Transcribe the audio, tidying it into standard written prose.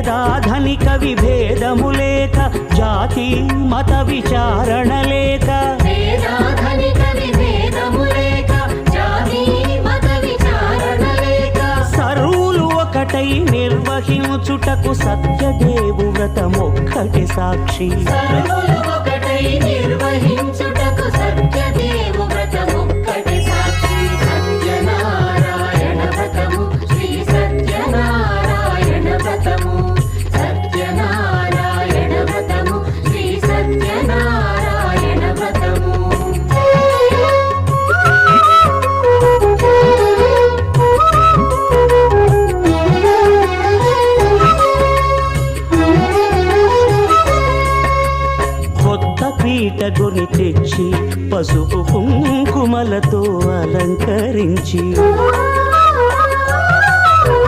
పేదాధనిక విభేదము లేక, జాతి మత విచారణ లేక, సర్వులు ఒకటై నిర్వహించుటకు సత్యదేవు వ్రతమొక్కటి సాక్షి. సత్యనారాయణ వ్రతము, శ్రీ సత్యనారాయణ వ్రతము, సత్యనారాయణ వ్రతము, శ్రీ సత్యనారాయణ వ్రతము. కొత్త పీటగుని తెచ్చి పసుపు కుంకుమలతో అలంకరించి,